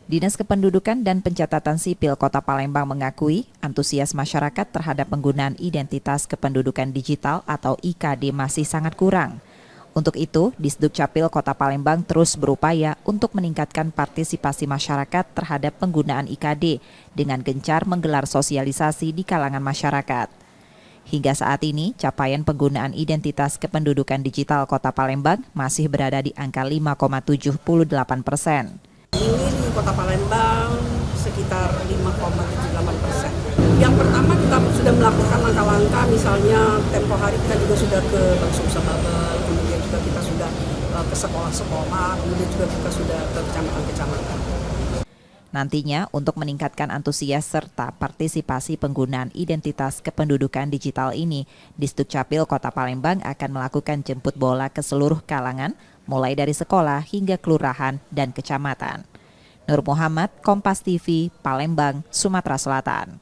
Dinas Kependudukan dan Pencatatan Sipil Kota Palembang mengakui antusias masyarakat terhadap penggunaan identitas kependudukan digital atau IKD masih sangat kurang. Untuk itu, Disdukcapil Kota Palembang terus berupaya untuk meningkatkan partisipasi masyarakat terhadap penggunaan IKD dengan gencar menggelar sosialisasi di kalangan masyarakat. Hingga saat ini, capaian penggunaan identitas kependudukan digital Kota Palembang masih berada di angka 5,78%. Ini di Kota Palembang sekitar 5,78%. Yang pertama kita sudah melakukan langkah-langkah, misalnya tempo hari kita juga sudah ke Bangsa Babel, kemudian juga kita sudah ke sekolah-sekolah, kemudian juga kita sudah ke kecamatan-kecamatan. Nantinya, untuk meningkatkan antusias serta partisipasi penggunaan identitas kependudukan digital ini, Disdukcapil Kota Palembang akan melakukan jemput bola ke seluruh kalangan, mulai dari sekolah hingga kelurahan dan kecamatan. Nur Muhammad, Kompas TV, Palembang, Sumatera Selatan.